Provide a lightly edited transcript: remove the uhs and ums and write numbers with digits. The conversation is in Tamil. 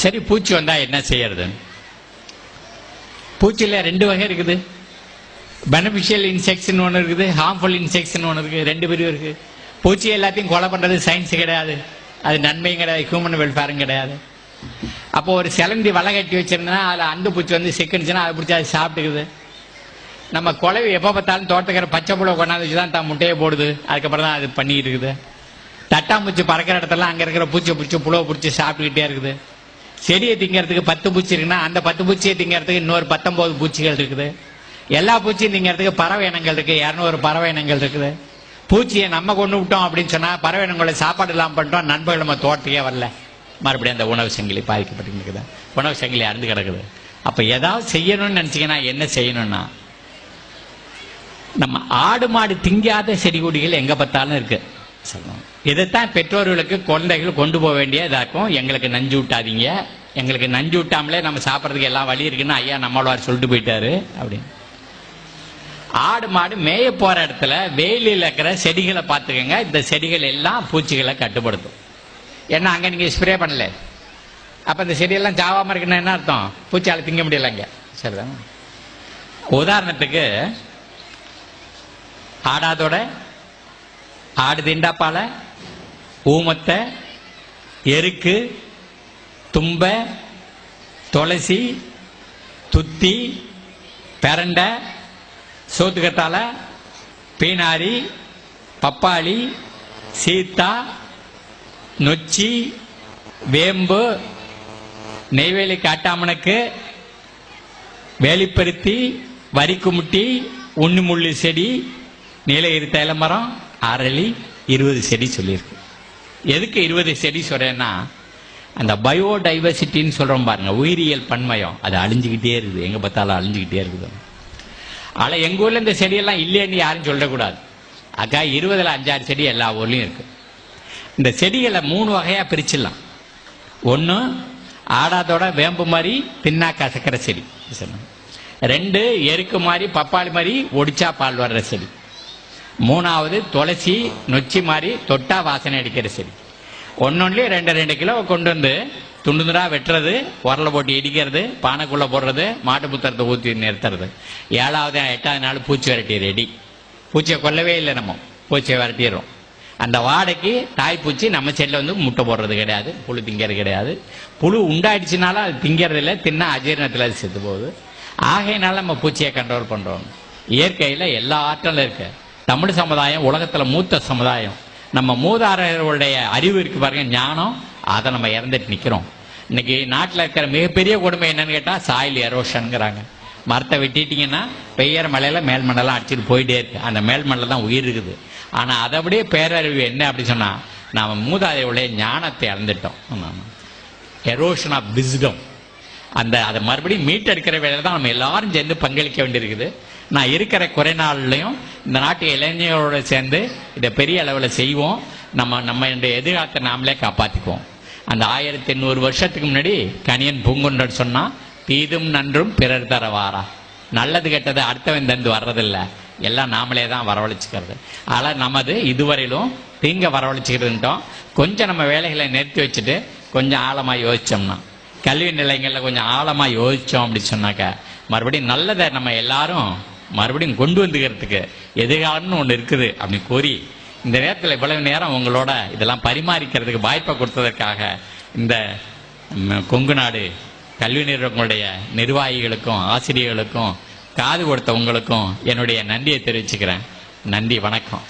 சரி, பூச்சி வந்தா என்ன செய்யறது? பூச்சியில ரெண்டு வகை இருக்குது. பெனிஃபிஷியல் இன்செக்ட்ஸ்னு ஒன்று இருக்குது, ஹார்ம்ஃபுல் இன்செக்ட்ஸ்னு ஒன்று இருக்குது. ரெண்டு பிரிவு இருக்கு. பூச்சி எல்லாத்தையும் கொலை பண்றது சயின்ஸ் கிடையாது, அது நன்மையும் கிடையாது, ஹியூமன் வெல்ஃபேரும் கிடையாது. அப்போ ஒரு சிலந்தி வலை கட்டி வச்சிருந்தா அதில் அந்து பூச்சி வந்து சிக்கினுச்சுன்னா அதை பிடிச்சி அது சாப்பிட்டுக்குது. நம்ம குழவி எப்போ பார்த்தாலும் தோட்டக்கிற பச்சை புழை கொண்டாந்து வச்சு தான் முட்டையை போடுது, அதுக்கப்புறம் தான் அது பண்ணிக்கிட்டு இருக்குது. தட்டாம்பூச்சி பறக்கிற இடத்துல அங்கே இருக்கிற பூச்சியை பிடிச்சி புழுவை பிடிச்சி சாப்பிட்டுக்கிட்டே இருக்குது. செடியை திங்கிறதுக்கு 10 பூச்சி இருக்குன்னா அந்த 10 பூச்சியை திங்கிறதுக்கு இன்னொரு 19 பூச்சிகள் இருக்குது. எல்லா பூச்சியும் திங்கிறதுக்கு பறவை இனங்கள் இருக்கு, 200 பறவை இனங்கள் இருக்குது. பூச்சியை நம்ம கொண்டு விட்டோம் அப்படின்னு சொன்னா பறவை இனங்களை சாப்பாடு இல்லாமல் பண்ணிட்டோம், நண்பர்கள் நம்ம தோட்டத்தையே வரல, மறுபடியும் அந்த உணவு சங்கிலி பாதிக்கப்பட்டு இருக்குது, உணவு சங்கிலி அறுந்து கிடக்குது. அப்ப ஏதாவது செய்யணும்னு நினைச்சீங்கன்னா என்ன செய்யணும்னா, நம்ம ஆடு மாடு திங்காத செடி கொடிகள் எங்க பார்த்தாலும் இருக்கு. இதைத்தான் பெற்றோர்களுக்கு குழந்தைகள் கொண்டு போக வேண்டிய இதாக்கும். எங்களுக்கு நஞ்சு விட்டாதீங்க, எங்களுக்கு நஞ்சு விட்டாமலே நம்ம சாப்பிட்றதுக்கு எல்லாம் வழி இருக்குன்னு ஐயா நம்மளவார் சொல்லிட்டு போயிட்டாரு அப்படின்னு. ஆடு மாடு மேய போற இடத்துல வெயிலில் இருக்கிற செடிகளை பார்த்துக்கங்க. இந்த செடிகள் எல்லாம் பூச்சிகளை கட்டுப்படுத்தும். ஏன்னா அங்க நீங்க ஸ்ப்ரே பண்ணல, அப்ப இந்த செடியெல்லாம் சாவாம இருக்குன்னா என்ன அர்த்தம்? பூச்சியால திங்க முடியலங்க. சரிதான். உதாரணத்துக்கு ஆடாதோட, ஆடு திண்டாப்பால, ஊமத்தை, எருக்கு, தும்ப, துளசி, துத்தி, பெரண்டை, சோத்துக்கத்தால, பீனாரி, பப்பாளி, சீத்தா, நொச்சி, வேம்பு, நெய்வேலி காட்டாமனுக்கு, வேலிப்பருத்தி, வரிக்குமுட்டி, உண்ணுமுள்ளி செடி, நீலகிரி தைலமரம், அரளி, 20 செடி சொல்லியிருக்கு. எதுக்கு 20 செடி சொல்றேன்னா, அந்த பயோடைவர்சிட்டின்னு சொல்றோம் பாருங்க, உயிரியல் பன்மயம், அது அழிஞ்சுக்கிட்டே இருக்குது, எங்க பார்த்தாலும் அழிஞ்சுக்கிட்டே இருக்குது. ஆனா எங்க ஊர்ல இந்த செடியெல்லாம் இல்லைன்னு யாரும் சொல்லக்கூடாது. அக்கா 20ல் 5-6 செடி எல்லா ஊர்லயும் இருக்கு. இந்த செடிகளை 3 வகையா பிரிச்சிடலாம். ஒன்று ஆடாதோட வேம்பு மாதிரி தின்னா கசக்கிற செடி, 2 எருக்கு மாதிரி பப்பாளி மாதிரி ஒடிச்சா பால் வர்ற செடி, 3வது துளசி நொச்சி மாதிரி தொட்டா வாசனை அடிக்கிற செடி. ஒன்னொன்னுலயே 2 கிலோ கொண்டு வந்து துண்டுதுரா வெட்டுறது, உரலை போட்டு இடிக்கிறது, பானைக்குள்ள போடுறது, மாட்டு புத்தரத்தை ஊற்றி நிறுத்துறது. 7வது 8வது நாள் பூச்சி விரட்டி ரெடி. பூச்சியை கொல்லவே இல்லை, நம்ம பூச்சியை விரட்டிடுறோம். அந்த வாடைக்கு தாய்ப்பூச்சி நம்ம செடியில் வந்து முட்டை போடுறது கிடையாது, புழு திங்கிறது கிடையாது. புழு உண்டாயிடுச்சுனாலும் அது திங்கிறது இல்லை, தின்னா அஜீரணத்தில் அது செத்து போகுது. ஆகையினால நம்ம பூச்சியை கண்ட்ரோல் பண்றோம். இயற்கையில் எல்லா ஆற்றலும் இருக்கு. தமிழ் சமுதாயம் உலகத்துல மூத்த சமுதாயம். நம்ம மூதாதையர்களுடைய அறிவு இருக்கு பாருங்க, ஞானம், அதை நம்ம இறந்துட்டு நிக்கிறோம். இன்னைக்கு நாட்டில் இருக்கிற மிகப்பெரிய கொடுமை என்னன்னு கேட்டா சாயில் எரோஷன்ங்கிறாங்க. மரத்தை வெட்டிட்டீங்கன்னா பெய்யற மலையில மேல் மண்ணெல்லாம் அடிச்சுட்டு போயிட்டே இருக்கு, அந்த மேல் மண்ணில் தான் உயிர் இருக்குது. ஆனா அதை விட பேரறிவு என்ன அப்படி சொன்னா, நாம மூதாதையருடைய ஞானத்தை இழந்துட்டோம். Erosion of wisdom. அதை மறுபடியும் மீட்டெடுக்கிற வேலையில தான் நம்ம எல்லாரும் சேர்ந்து பங்களிக்க வேண்டியிருக்குது. நான் இருக்கிற குறை நாள்லையும் இந்த நாட்டு இளைஞர்களோட சேர்ந்து இதை பெரிய அளவில் செய்வோம். நம்ம எதிர்காலத்தை நாமளே காப்பாற்றிக்குவோம். அந்த 1800 வருஷத்துக்கு முன்னாடி கணியன் பூங்குன்றன் சொன்னா, தீதும் நன்றும் பிறர் தரவாரா, நல்லது கெட்டது அடுத்தவன் தந்து வர்றதில்லை, எல்லாம் நாமளே தான் வரவழைச்சிக்கிறது. ஆனால் நமது இதுவரையிலும் தீங்க வரவழைச்சிக்கிறதுட்டோம். கொஞ்சம் நம்ம வேலைகளை நிறுத்தி வச்சுட்டு கொஞ்சம் ஆழமாக யோசிச்சோம்னா, கல்வி நிலையங்களில் கொஞ்சம் ஆழமாக யோசித்தோம் அப்படின்னு சொன்னாக்க, மறுபடியும் நல்லதை நம்ம எல்லாரும் மறுபடியும் கொண்டு வந்துக்கிறதுக்கு எதிர்காலம்னு ஒன்று இருக்குது அப்படின்னு கூறி, இந்த நேரத்தில் இவ்வளவு நேரம் உங்களோட இதெல்லாம் பரிமாறிக்கிறதுக்கு வாய்ப்பை கொடுத்ததற்காக இந்த கொங்கு நாடு கல்வி நிறுவனங்களுடைய நிர்வாகிகளுக்கும் ஆசிரியர்களுக்கும் காது கொடுத்த உங்களுக்கும் என்னுடைய நன்றியை தெரிவிச்சுக்கிறேன். நன்றி, வணக்கம்.